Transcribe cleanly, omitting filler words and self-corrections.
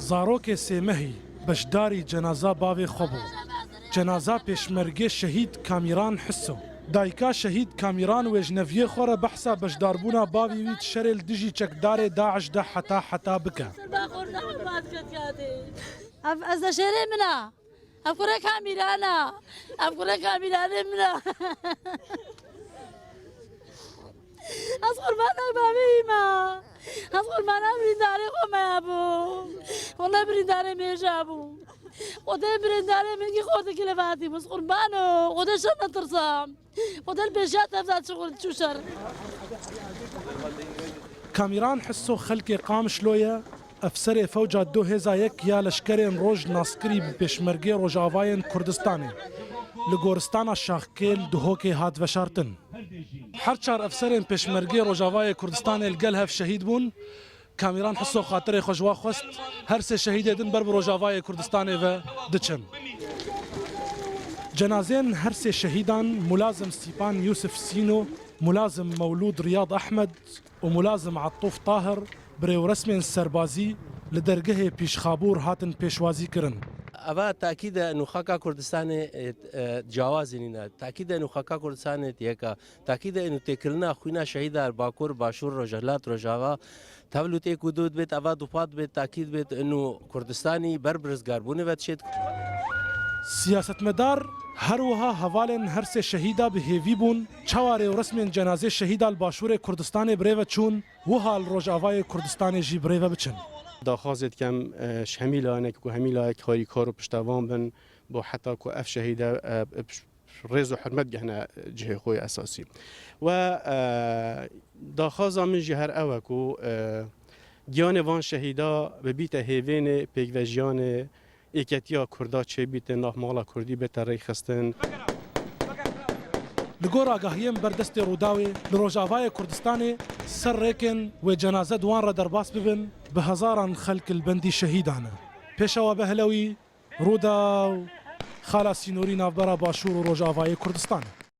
زارۆکێ سێمەهی بەشداری جەنازا باوێ خۆ بوو. جەنازا پێشمەرگێ شەهید کامیران حسۆ. دایکا شەهید کامیران وێژنەڤیە خۆرە بەحسا بەشداربوونا باوی ویت شەرێل دژی چەکدارێ داعشدا حتا بکە. ئەس دەشێرێ منە، ئەف کوڕە کامیرانە، ئەف کوڕە کامیرانێ منە. ئەس قوربانە باوێیمە، ئەس قوربانە بریندارێ خۆمەیە بوو، وەڵا بریندارێ مێژا بوو. خۆدای بریندارێ منگی خۆتێکی لە باتی بووس قوربانۆ، خۆدای شەر نەترسام، خۆدای پێشات ئەفزات چوو شەر. کامیران حسۆ خەلکێ قامشلۆیە ئەفسەرێ فەوجا 2001 یا لەشکرێن ڕۆژ ناسکری پێشمەرگێ ڕۆژاوایên کوردستانê li goristana Şaxkêl duhokê hat veşartin. Her çar efserên pêşmergê Rojavayê Kurdistanê li gel hev şehîd bûn, Kamîran Hisso xatirê xwe ji wan xwest her sê şehîdê din ber bi Rojavayê Kurdistanê ve diçin. Cenazeyên her sê şehîdan Mulazim Stîpan Yusuf Sîno, Mulazim Mewlûd Riyad Ehmed û Mulazim Attûf Tahir bi rêwresmên serbazî li dergehê pêşxabûr hatin pêşwazî kirin. ئەوە تاکیدە ئەنو خەکا کوردستانی جیاوازی نینە تاکیدە ئەنو خەکا کوردستانێت یەکە تاکیدە ئەنو تێکردنا خوینا شەهیدا باکوور باشوور ڕۆژهەلات ڕۆژاوا تەول و تێک و دوود بێت ئەوا دووپات بێت تاکید بێت ئەنو کوردستانی بەر برزگاربوونەوە چێت. سیاستمدار هەروەها هەواڵێن هەر سێ شەهیدا bi hêvî bûn çawa rêwresmên cenazê şehîda li Başûrê Kurdistanê birêve çûn wiha li Rojavayê Kurdistanê jî birêve biçin. داخوازت کم همیلانه که همیلای کاری کارو پشتوان بن با حتی که اف شهیده رز و حرمت گهنه جه خوی اساسی و داخوازا من جهر اوه که گیان وان شهیده به بیت هیوین پیگوژیان ایکتیا کردا چه بیت ناف مالا کردی به تری خستن لگور آگاهیم بردست روداوی لروجاوای کردستانی سر ریکن و جنازه دوان را درباس ببن به هزاران خلق البندی شهیدانه پیشوا بهلوی رودا خالا سینوری نافبرا باشور و روجاوای کردستان.